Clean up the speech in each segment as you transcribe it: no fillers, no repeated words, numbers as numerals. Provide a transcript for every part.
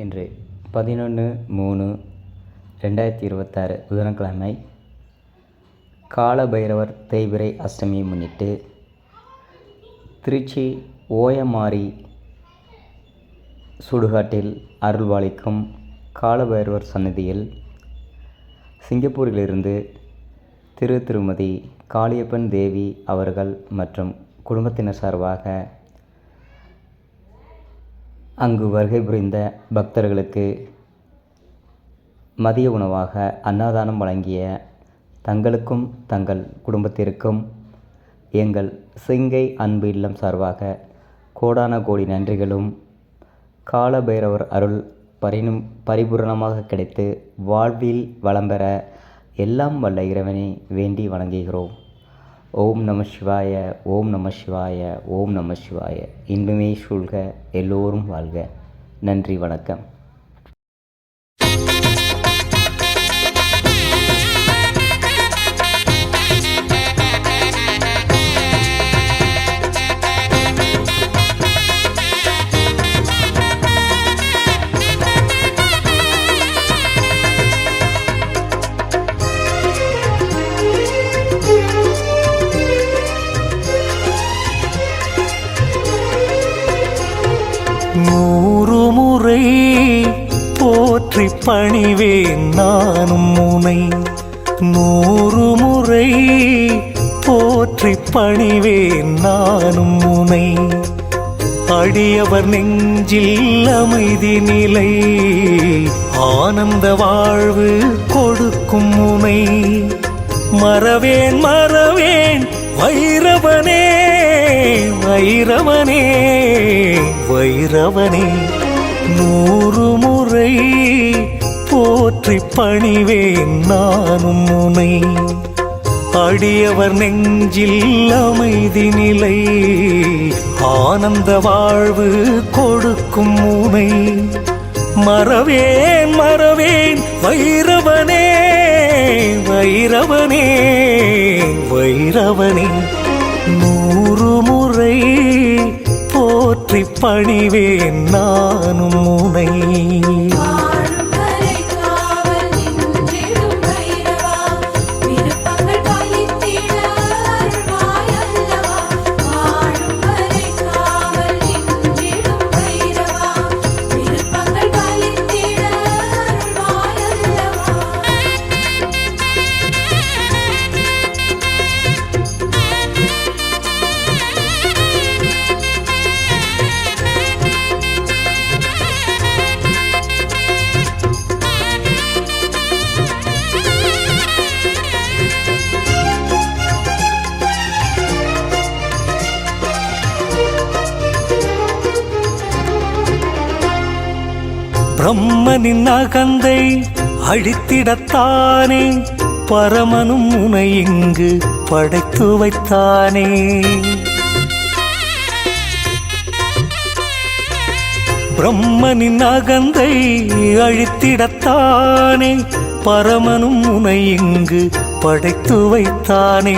இன்று 11/3/2026 புதன்கிழமை காலபைரவர் தேய்பிறை அஷ்டமியை முன்னிட்டு திருச்சி ஓயமாரி சுடுகாட்டில் அருள்பாலிக்கும் காலபைரவர் சன்னதியில் சிங்கப்பூரிலிருந்து திருமதி காளியப்பன் தேவி அவர்கள் மற்றும் குடும்பத்தினர் சார்பாக அங்கு வருகை புரிந்த பக்தர்களுக்கு மதிய உணவாக அன்னதானம் வழங்கிய தங்களுக்கும் தங்கள் குடும்பத்திற்கும் எங்கள் சிங்கை அன்பு இல்லம் சார்பாக கோடான கோடி நன்றிகளும், காலபைரவர் அருள் பரிபூரணமாக கிடைத்து வாழ்வில் வளம் பெற எல்லாம் வல்ல இறைவனை வேண்டி வணங்குகிறோம். ஓம் நம சிவாய, ஓம் நம சிவாய, ஓம் நம சிவாய. இன்பமே சூழ்க, எல்லோரும் வாழ்க. நன்றி, வணக்கம். நூறு முறை போற்றி பணிவேன் நானும் உனை, நூறு முறை போற்றி பணிவேன் நானும் உனை. அடியவர் நெஞ்சில் அமைதி நிலை, ஆனந்த வாழ்வு கொடுக்கும் உனை. மறவேன் மறவேன் வைரவனே வைரவனே வைரவனே. நூறு முறை போற்றி பணிவேன் நானும் உனை. அடியவர் நெஞ்சில் அமைதி நிலை, ஆனந்த வாழ்வு கொடுக்கும் உனை. மறவேன் மறவேன் வைரவனே வைரவனே வைரவனே. நூறு முறை போற்றி பணிவேன் நானும் உனை. பிரம்மனின் அகந்தை அழித்திடத்தானே, பரமனும் உனை இங்கு படைத்து வைத்தானே. பிரம்மனின் அகந்தை அழித்திடத்தானே, பரமனும் உனை இங்கு படைத்து வைத்தானே.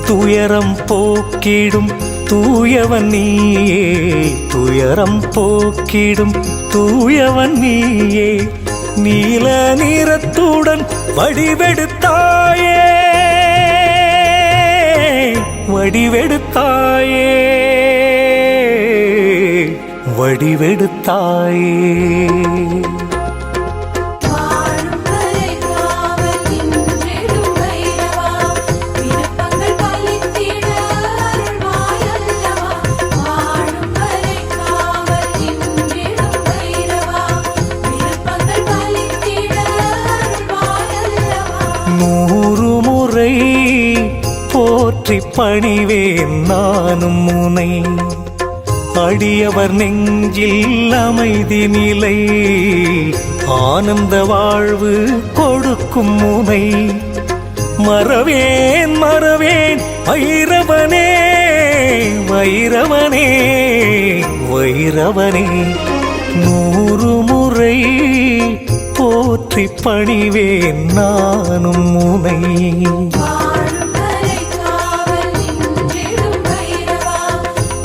துயரம் போக்கிடும் தூயவன் நீயே, துயரம் போக்கிடும் தூயவன் நீயே. நீல நிறத்துடன் வடிவெடுத்தாயே வடிவெடுத்தாயே வடிவெடுத்தாயே. நூறு முறை போற்றி பணிவேன் நானும் உனை. அடியவர் நெஞ்சில் அமைதி நிலை, ஆனந்த வாழ்வு கொடுக்கும் உனை. மறவேன் மறவேன் வைரவனே வைரவனே வைரவனே. நூறு முறை போற்றி பணிவேன் நானும் உனை.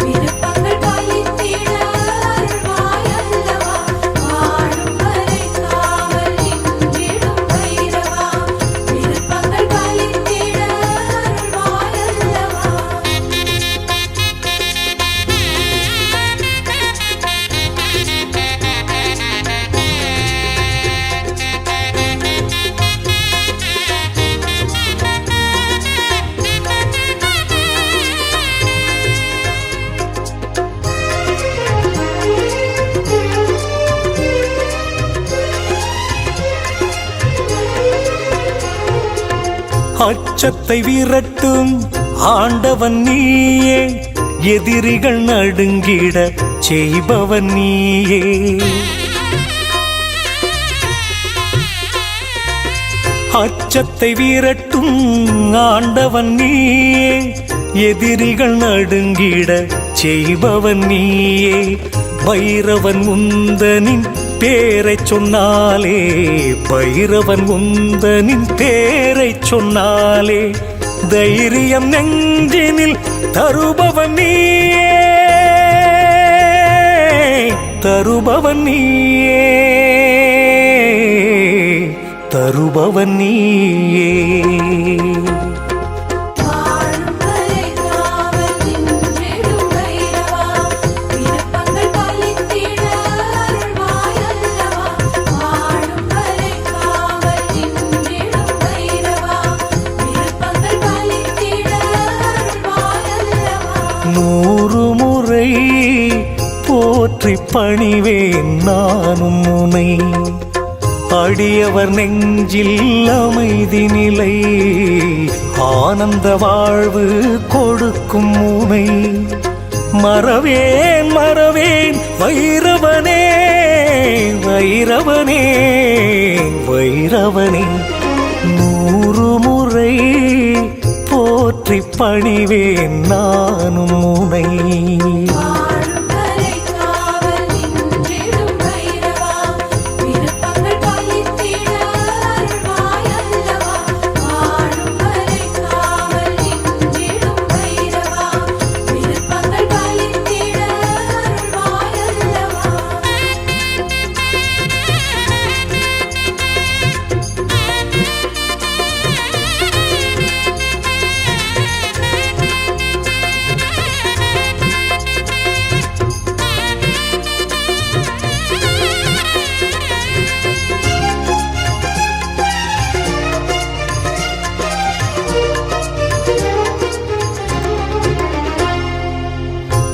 விருப்பங்கள் பலித்திட அருள்வாய் அல்லவா. அச்சத்தை விரட்டும் ஆண்டவன் நீயே, எதிரிகள் நடுங்கிட செய்பவன் நீயே. அச்சத்தை விரட்டும் ஆண்டவன் நீயே, எதிரிகள் நடுங்கிட செய்பவன் நீயே. பைரவன் உந்தனின் பேரை சொன்னாலே, பைரவன் உந்தனின் பேரை சொன்னாலே, தைரியம் நெஞ்சினில் தருபவன் நீயே, தருபவன் நீயே, தருபவன் நீயே. நூறு முறை போற்றி பணிவேன் நானும் உனை, அடியவர் நெஞ்சில் அமைதி நிலை, ஆனந்த வாழ்வு கொடுக்கும் உனை. மறவேன் மறவேன் வைரவனே, வைரவனே, வைரவனே. நூறு முறை போற்றி பணிவேன் நானும் உனை.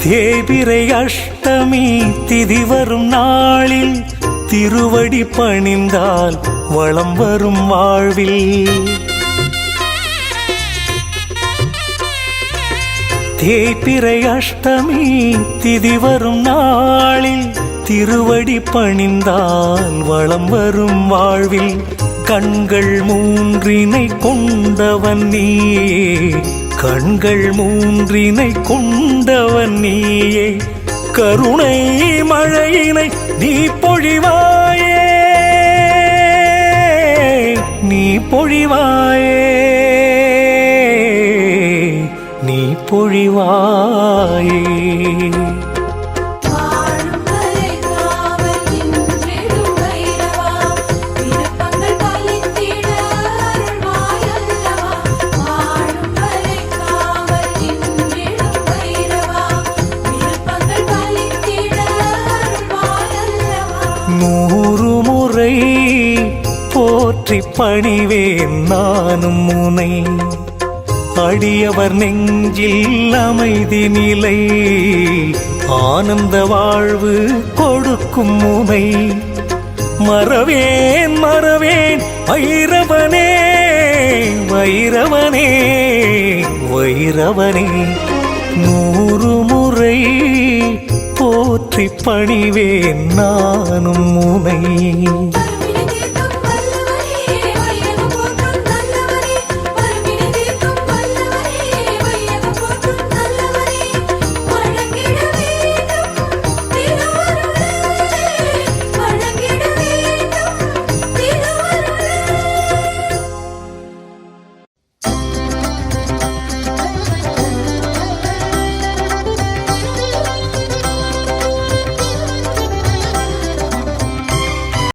தேய்பிறை அஷ்டமி திதி வரும் நாளில், திருவடி பணிந்தால் வளம் வரும் வாழ்வில். தேய்பிறை அஷ்டமி திதி வரும் நாளில், திருவடி பணிந்தால் வளம் வரும் வாழ்வில். கண்கள் மூன்றினை கொண்டவன் நீயே, கண்கள் மூன்றினை கொண்டவன் நீயே. கருணை மழையினை நீ பொழிவாயே, நீ பொழிவாயே, நீ பொழிவாயே. நூறு முறை போற்றி பணிவேன் நானும் உனை, அடியவர் நெஞ்சில் அமைதி நிலை, ஆனந்த வாழ்வு கொடுக்கும் உனை. மறவேன் மறவேன் வைரவனே, வைரவனே, வைரவனே. நூறு முறை போற்றி பணிவேன் நானும் உனை.